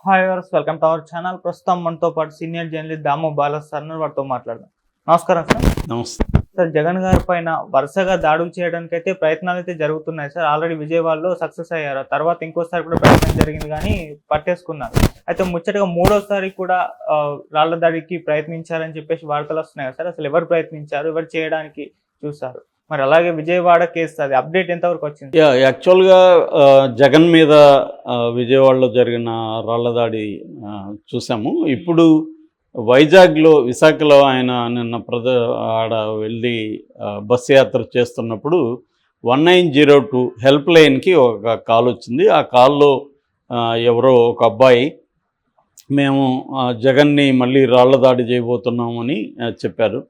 Hi viewers, welcome to our channel. ప్రస్తుతం మనతో పాటు సీనియర్ జర్నలిస్ట్ దాము బాలా సార్ వారితో మాట్లాడదాం. నమస్కారం సార్. నమస్తే సార్, జగన్ గారి పైన వరుసగా దాడులు చేయడానికి అయితే ప్రయత్నాలు అయితే జరుగుతున్నాయి సార్. ఆల్రెడీ విజయవాడలో సక్సెస్ అయ్యారు. తర్వాత ఇంకోసారి కూడా ప్రయత్నం జరిగింది కానీ పట్టేసుకున్నారు. అయితే ముచ్చటగా మూడోసారి కూడా రాళ్ల దాడికి ప్రయత్నించారని చెప్పేసి వార్తలు వస్తున్నాయి కదా సార్. అసలు ఎవరు ప్రయత్నించారు, ఎవరు చేయడానికి చూసారు? మరి అలాగే విజయవాడ కేసు అది అప్డేట్ ఎంతవరకు వచ్చింది? యాక్చువల్గా జగన్ మీద విజయవాడలో జరిగిన రాళ్ల దాడి చూసాము. ఇప్పుడు వైజాగ్లో, విశాఖలో ఆయన నిన్న ఆడ వెళ్ళి బస్సు యాత్ర చేస్తున్నప్పుడు 1902 హెల్ప్ లైన్కి ఒక కాల్ వచ్చింది. ఆ కాల్లో ఎవరో ఒక అబ్బాయి మేము జగన్ని మళ్ళీ రాళ్ల దాడి చేయబోతున్నామని చెప్పారు.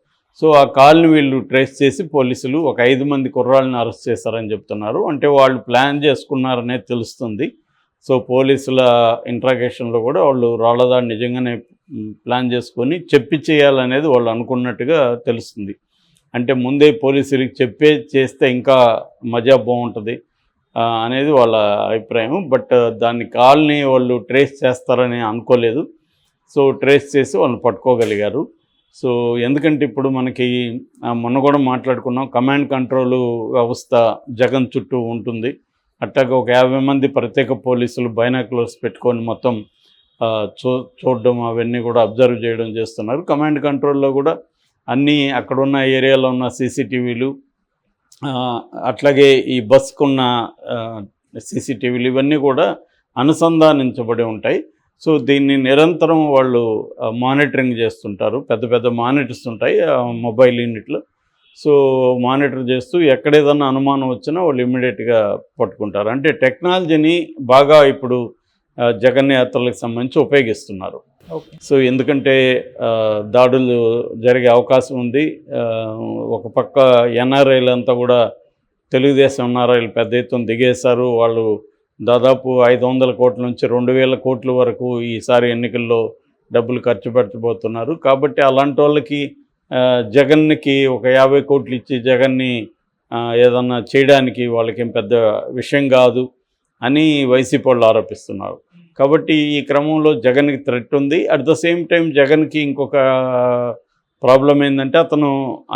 సో ఆ కాల్ని వీళ్ళు ట్రేస్ చేసి పోలీసులు ఒక 5 మంది కుర్రాళ్ళని అరెస్ట్ చేశారని చెప్తున్నారు. అంటే వాళ్ళు ప్లాన్ చేసుకున్నారనేది తెలుస్తుంది. సో పోలీసుల ఇంట్రాగేషన్లో కూడా వాళ్ళు రాళ్లదాడి నిజంగానే ప్లాన్ చేసుకొని చెప్పి చేయాలనేది వాళ్ళు అనుకున్నట్టుగా తెలుస్తుంది. అంటే ముందే పోలీసులకి చేస్తే ఇంకా మజా బాగుంటుంది అనేది వాళ్ళ అభిప్రాయం. బట్ దాన్ని కాల్ని వాళ్ళు ట్రేస్ చేస్తారని అనుకోలేదు. సో ట్రేస్ చేసి వాళ్ళని పట్టుకోగలిగారు. సో ఎందుకంటే ఇప్పుడు మనకి మొన్న కూడా మాట్లాడుకున్నాం, కమాండ్ కంట్రోల్ వ్యవస్థ జగన్ చుట్టూ ఉంటుంది. అట్లాగే ఒక 50 మంది ప్రత్యేక పోలీసులు బైనాక్యులర్స్ పెట్టుకొని మొత్తం చూడడం అవన్నీ కూడా అబ్జర్వ్ చేయడం చేస్తున్నారు. కమాండ్ కంట్రోల్లో కూడా అన్నీ అక్కడున్న ఏరియాలో ఉన్న సీసీటీవీలు, అట్లాగే ఈ బస్కున్న సీసీటీవీలు ఇవన్నీ కూడా అనుసంధానించబడి ఉంటాయి. సో దీన్ని నిరంతరం వాళ్ళు మానిటరింగ్ చేస్తుంటారు. పెద్ద పెద్ద మానిటర్స్ ఉంటాయి మొబైల్ యూనిట్లో. సో మానిటర్ చేస్తూ ఎక్కడేదన్నా అనుమానం వచ్చినా వాళ్ళు ఇమ్మీడియట్గా పట్టుకుంటారు. అంటే టెక్నాలజీని బాగా ఇప్పుడు జగన్ యాత్రలకు సంబంధించి ఉపయోగిస్తున్నారు. సో ఎందుకంటే దాడులు జరిగే అవకాశం ఉంది. ఒక పక్క ఎన్ఆర్ఐలంతా కూడా తెలుగుదేశం ఎన్ఆర్ఐలు పెద్ద ఎత్తున దిగేశారు. వాళ్ళు దాదాపు 500 కోట్ల నుంచి 2000 కోట్ల వరకు ఈసారి ఎన్నికల్లో డబ్బులు ఖర్చు పెట్టబోతున్నారు. కాబట్టి అలాంటి వాళ్ళకి జగన్కి ఒక 50 కోట్లు ఇచ్చి జగన్ని ఏదన్నా చేయడానికి వాళ్ళకేం పెద్ద విషయం కాదు అని వైసీపీ వాళ్ళు ఆరోపిస్తున్నారు. కాబట్టి ఈ క్రమంలో జగన్కి థ్రెట్ ఉంది. అట్ ద సేమ్ టైం జగన్కి ఇంకొక ప్రాబ్లం ఏంటంటే అతను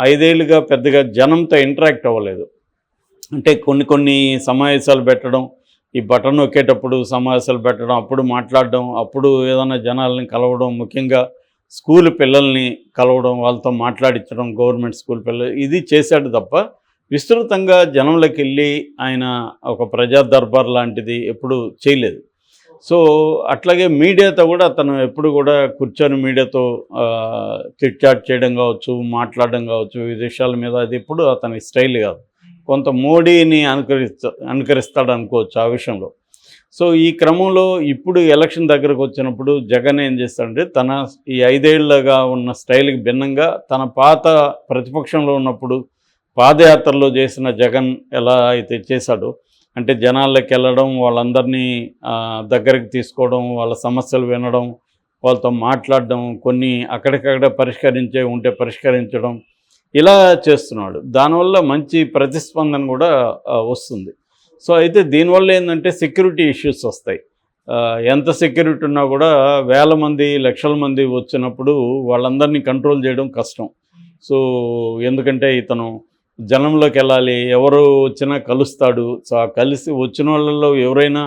5 ఏళ్ళుగా పెద్దగా జనంతో ఇంటరాక్ట్ అవ్వలేదు. అంటే కొన్ని సమావేశాలు పెట్టడం, ఈ బటన్ నొక్కేటప్పుడు సమావేశాలు పెట్టడం, అప్పుడు మాట్లాడడం, అప్పుడు ఏదైనా జనాలని కలవడం, ముఖ్యంగా స్కూల్ పిల్లల్ని కలవడం, వాళ్ళతో మాట్లాడించడం, గవర్నమెంట్ స్కూల్ పిల్లలు ఇది చేశాడు తప్ప విస్తృతంగా జనంలోకి వెళ్ళి ఆయన ఒక ప్రజా దర్బార్ లాంటిది ఎప్పుడు చేయలేదు. సో అట్లాగే మీడియాతో కూడా అతను ఎప్పుడు కూడా కూర్చొని మీడియాతో చిట్ చాట్ చేయడం కావచ్చు, మాట్లాడడం కావచ్చు, ఈ విషయాల మీద అది ఎప్పుడు అతని స్టైల్ కాదు. కొంత మోడీని అనుకరిస్తాడు అనుకోవచ్చు ఆ విషయంలో. సో ఈ క్రమంలో ఇప్పుడు ఎలక్షన్ దగ్గరకు వచ్చినప్పుడు జగన్ ఏం చేస్తాడంటే తన ఈ 5 ఏళ్లుగా ఉన్న స్టైల్కి భిన్నంగా తన పాత ప్రతిపక్షంలో ఉన్నప్పుడు పాదయాత్రలో చేసిన జగన్ ఎలా అయితే చేశాడో, అంటే జనాల్లోకి వెళ్ళడం, వాళ్ళందరినీ దగ్గరికి తీసుకోవడం, వాళ్ళ సమస్యలు వినడం, వాళ్ళతో మాట్లాడడం, కొన్ని అక్కడికక్కడ పరిష్కరించడం ఇలా చేస్తున్నాడు. దానివల్ల మంచి ప్రతిస్పందన కూడా వస్తుంది. సో అయితే దీనివల్ల ఏంటంటే సెక్యూరిటీ ఇష్యూస్ వస్తాయి. ఎంత సెక్యూరిటీ ఉన్నా కూడా వేల మంది, లక్షల మంది వచ్చినప్పుడు వాళ్ళందరినీ కంట్రోల్ చేయడం కష్టం. సో ఎందుకంటే ఇతను జనంలోకి వెళ్ళాలి, ఎవరు వచ్చినా కలుస్తాడు. సో ఆ కలిసి వచ్చిన వాళ్ళల్లో ఎవరైనా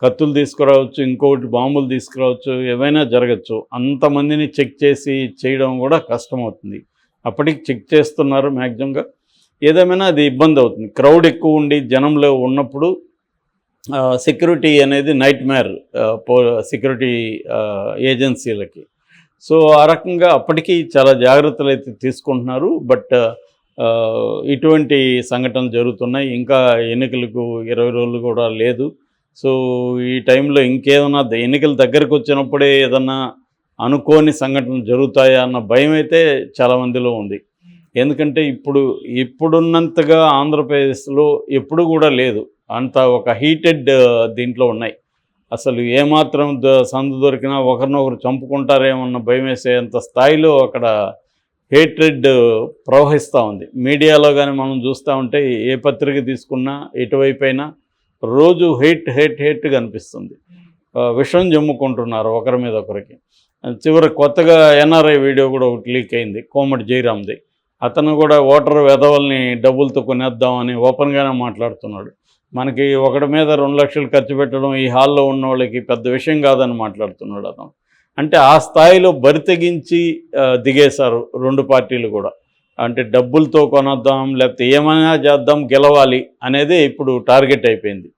కత్తులు తీసుకురావచ్చు, ఇంకొకటి బాంబులు తీసుకురావచ్చు, ఏవైనా జరగచ్చు. అంతమందిని చెక్ చేసి చేయడం కూడా కష్టమవుతుంది. అప్పటికి చెక్ చేస్తున్నారు మ్యాక్సిమంగా. ఏదేమైనా అది ఇబ్బంది అవుతుంది. క్రౌడ్ ఎక్కువ ఉండి జనంలో ఉన్నప్పుడు సెక్యూరిటీ అనేది నైట్ మేర్ సెక్యూరిటీ ఏజెన్సీలకి. సో ఆ రకంగా అప్పటికీ చాలా జాగ్రత్తలు అయితే తీసుకుంటున్నారు. బట్ ఇటువంటి సంఘటనలు జరుగుతున్నాయి. ఇంకా ఎన్నికలకు 20 రోజులు కూడా లేదు. సో ఈ టైంలో ఇంకేదన్నా ఎన్నికల దగ్గరకు వచ్చినప్పుడే ఏదన్నా అనుకోని సంఘటనలు జరుగుతాయా అన్న భయం అయితే చాలామందిలో ఉంది. ఎందుకంటే ఇప్పుడున్నంతగా ఆంధ్రప్రదేశ్లో ఎప్పుడు కూడా లేదు. అంత ఒక హీటెడ్ దీంట్లో ఉన్నాయి. అసలు ఏమాత్రం సందు దొరికినా ఒకరినొకరు చంపుకుంటారేమన్న భయం వేసేంత స్థాయిలో అక్కడ హేట్రెడ్ ప్రవహిస్తూ ఉంది. మీడియాలో కానీ మనం చూస్తూ ఉంటే ఏ పత్రిక తీసుకున్నా ఎటువైపు అయినా రోజు హేట్గా అనిపిస్తుంది. విషం జమ్ముకుంటున్నారు ఒకరి మీద ఒకరికి. చివరి కొత్తగా ఎన్ఆర్ఐ వీడియో కూడా ఒకటి లీక్ అయింది, కోమటి జయరామ్ది. అతను కూడా ఓటర్ వెధవల్ని డబ్బులతో కొనేద్దామని ఓపెన్గానే మాట్లాడుతున్నాడు. మనకి ఒకటి మీద 2 లక్షలు ఖర్చు పెట్టడం ఈ హాల్లో ఉన్న వాళ్ళకి పెద్ద విషయం కాదని మాట్లాడుతున్నాడు అతను. అంటే ఆ స్థాయిలో బరితెగించి దిగేశారు 2 పార్టీలు కూడా. అంటే డబ్బులతో కొనొద్దాం, లేకపోతే ఏమైనా చేద్దాం, గెలవాలి అనేదే ఇప్పుడు టార్గెట్ అయిపోయింది.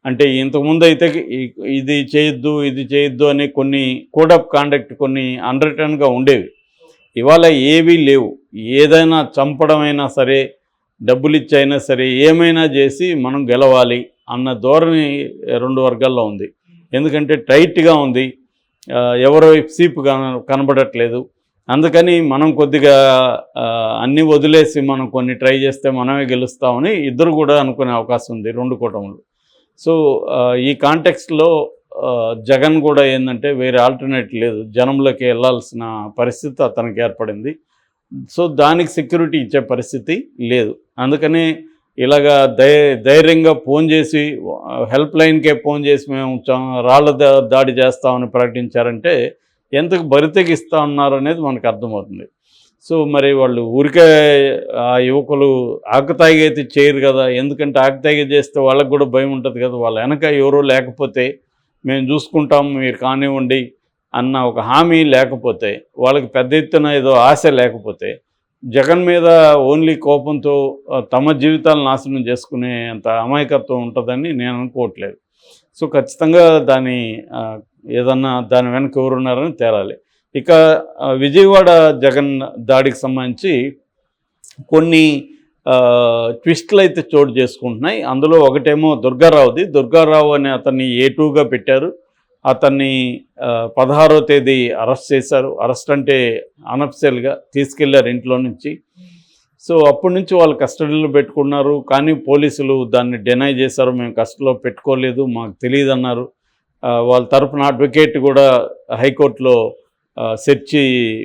అంటే ఇంతకుముందు అయితే ఇది చేయొద్దు అని కొన్ని కోడ్ ఆఫ్ కాండక్ట్ కొన్ని అన్రిటన్గా ఉండేవి. ఇవాళ ఏవీ లేవు. ఏదైనా చంపడమైనా సరే, డబ్బులు ఇచ్చైనా సరే, ఏమైనా చేసి మనం గెలవాలి అన్న ధోరణి 2 వర్గాల్లో ఉంది. ఎందుకంటే టైట్గా ఉంది, ఎవరో సీపు కనబడట్లేదు. అందుకని మనం కొద్దిగా అన్నీ వదిలేసి మనం కొన్ని ట్రై చేస్తే మనమే గెలుస్తామని ఇద్దరు కూడా అనుకునే అవకాశం ఉంది 2 కూటములు. సో ఈ కాంటెక్స్ట్లో జగన్ కూడా ఏంటంటే వేరే ఆల్టర్నేట్ లేదు, జనంలోకి వెళ్ళాల్సిన పరిస్థితి అతనికి ఏర్పడింది. సో దానికి సెక్యూరిటీ ఇచ్చే పరిస్థితి లేదు. అందుకని ఇలాగా ధైర్యంగా ఫోన్ చేసి హెల్ప్ లైన్కే ఫోన్ చేసి మేము రాళ్ల దాడి చేస్తామని ప్రకటించారంటే ఎంతకు బరితెగిస్తా ఉన్నారు అనేది మనకు అర్థమవుతుంది. సో మరి వాళ్ళు ఊరికే ఆ యువకులు ఆకతాయిగా అయితే చేయరు కదా, ఎందుకంటే ఆకతాయిగా చేస్తే వాళ్ళకు కూడా భయం ఉంటుంది కదా. వాళ్ళ వెనక ఎవరో లేకపోతే మేము చూసుకుంటాం, మీరు కానివ్వండి అన్న ఒక హామీ లేకపోతే, వాళ్ళకి పెద్ద ఎత్తున ఏదో ఆశ లేకపోతే, జగన్ మీద ఓన్లీ కోపంతో తమ జీవితాలను నాశనం చేసుకునే అంత అమాయకత్వం ఉంటుందని నేను అనుకోవట్లేదు. సో ఖచ్చితంగా దాని వెనక ఎవరున్నారని తేలాలి. ఇక విజయవాడ జగన్ దాడికి సంబంధించి కొన్ని ట్విస్టులు అయితే చోటు చేసుకుంటున్నాయి. అందులో ఒకటేమో దుర్గారావు అనే అతన్ని A2గా పెట్టారు. అతన్ని 16వ తేదీ అరెస్ట్ చేశారు. అరెస్ట్ అంటే అనఫిషియల్గా తీసుకెళ్లారు ఇంట్లో నుంచి. సో అప్పటి నుంచి వాళ్ళు కస్టడీలో పెట్టుకున్నారు. కానీ పోలీసులు దాన్ని డినై చేశారు, మేము కస్టడీలో పెట్టుకోలేదు, మాకు తెలియదు అన్నారు. వాళ్ళ తరపున అడ్వకేట్ కూడా హైకోర్టులో సెర్చి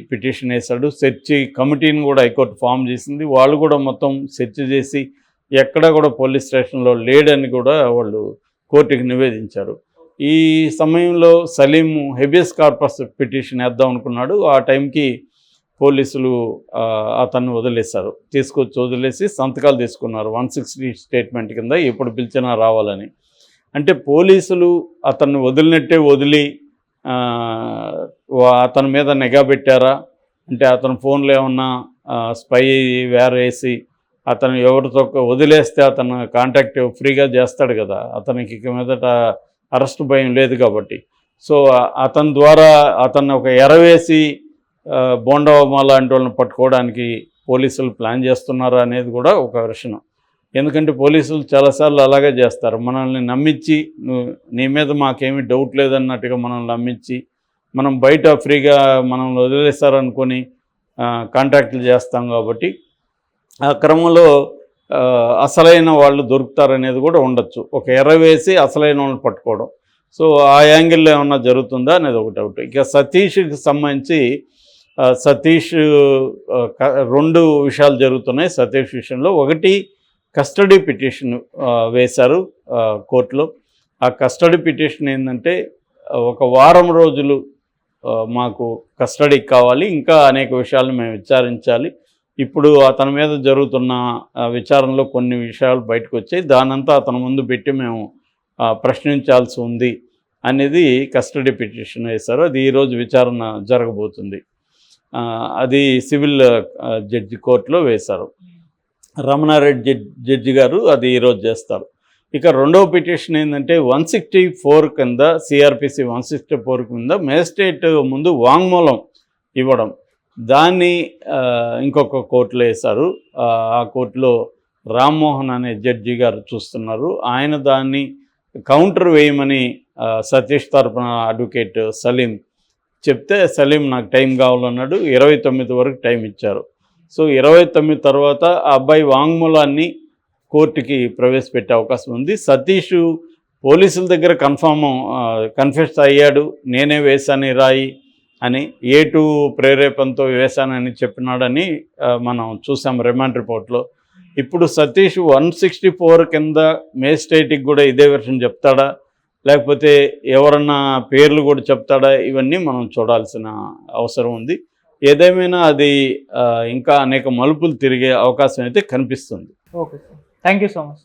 పిటిషన్ వేశాడు. సెర్చి కమిటీని కూడా హైకోర్టు ఫామ్ చేసింది. వాళ్ళు కూడా మొత్తం సెర్చ్ చేసి ఎక్కడ కూడా పోలీస్ స్టేషన్లో లేడని కూడా వాళ్ళు కోర్టుకి నివేదించారు. ఈ సమయంలో సలీం హెబియస్ కార్పస్ పిటిషన్ వేద్దాం అనుకున్నాడు. ఆ టైంకి పోలీసులు అతన్ని వదిలేసి సంతకాలు తీసుకున్నారు 160 స్టేట్మెంట్ కింద ఎప్పుడు పిలిచినా రావాలని. అంటే పోలీసులు అతన్ని వదిలినట్టే వదిలి అతని మీద నిఘా పెట్టారా అంటే, అతని ఫోన్లో ఏమన్నా స్పై వేరేసి అతను ఎవరితో వదిలేస్తే అతను కాంటాక్ట్ ఫ్రీగా చేస్తాడు కదా, అతనికి ఇక మీదట అరెస్ట్ భయం లేదు కాబట్టి. సో అతని ద్వారా అతన్ని ఒక ఎరవేసి బోండవమ్మ లాంటి వాళ్ళని పట్టుకోవడానికి పోలీసులు ప్లాన్ చేస్తున్నారు అనేది కూడా ఒక వెర్షన్. ఎందుకంటే పోలీసులు చాలాసార్లు అలాగే చేస్తారు, మనల్ని నమ్మించి నీ మీద మాకేమీ డౌట్ లేదన్నట్టుగా మనల్ని నమ్మించి మనం బయట ఫ్రీగా మనల్ని వదిలేస్తారనుకొని కాంటాక్ట్లు చేస్తాం. కాబట్టి ఆ క్రమంలో అసలైన వాళ్ళు దొరుకుతారనేది కూడా ఉండొచ్చు, ఒక ఎర్రవేసి అసలైన వాళ్ళని పట్టుకోవడం. సో ఆ యాంగిల్లో ఏమన్నా జరుగుతుందా అనేది ఒకటి డౌట్. ఇక సతీష్కి సంబంధించి సతీష్ 2 విషయాలు జరుగుతున్నాయి సతీష్ విషయంలో. ఒకటి, కస్టడీ పిటిషన్ వేశారు కోర్టులో. ఆ కస్టడీ పిటిషన్ ఏంటంటే, ఒక వారం రోజులు మాకు కస్టడీకి కావాలి, ఇంకా అనేక విషయాలను మేము విచారించాలి. ఇప్పుడు అతని మీద జరుగుతున్న విచారణలో కొన్ని విషయాలు బయటకు వచ్చాయి, దానంతా అతని ముందు పెట్టి మేము ప్రశ్నించాల్సి ఉంది అనేది కస్టడీ పిటిషన్ వేశారు. అది ఈరోజు విచారణ జరగబోతుంది. అది సివిల్ జడ్జి కోర్టులో వేశారు. రమణారెడ్డి జడ్జి గారు అది ఈరోజు చేస్తారు. ఇక రెండవ పిటిషన్ ఏంటంటే 164 కింద, సిఆర్పిసి 164 కింద మేజిస్ట్రేట్ ముందు వాంగ్మూలం ఇవ్వడం, దాన్ని ఇంకొక కోర్టులో వేశారు. ఆ కోర్టులో రామ్మోహన్ అనే జడ్జి గారు చూస్తున్నారు. ఆయన దాన్ని కౌంటర్ వేయమని సతీష్ తరపున అడ్వకేట్ సలీం చెప్తే, సలీం నాకు టైం కావాలన్నాడు. 29 వరకు టైం ఇచ్చారు. సో 29 తర్వాత ఆ అబ్బాయి వాంగ్మూలాన్ని కోర్టుకి ప్రవేశపెట్టే అవకాశం ఉంది. సతీష్ పోలీసుల దగ్గర కన్ఫెస్ అయ్యాడు, నేనే వేశాను రాయి అని, A2 ప్రేరేపణతో వేశానని చెప్పినాడని మనం చూసాం రిమాండ్ రిపోర్ట్లో. ఇప్పుడు సతీష్ 164 కింద మేజిస్ట్రేట్కి కూడా ఇదే వెర్షన్ చెప్తాడా, లేకపోతే ఎవరన్నా పేర్లు కూడా చెప్తాడా, ఇవన్నీ మనం చూడాల్సిన అవసరం ఉంది. ఏదేమైనా అది ఇంకా అనేక మలుపులు తిరిగే అవకాశం అయితే కనిపిస్తుంది. Okay sir, thank you so much.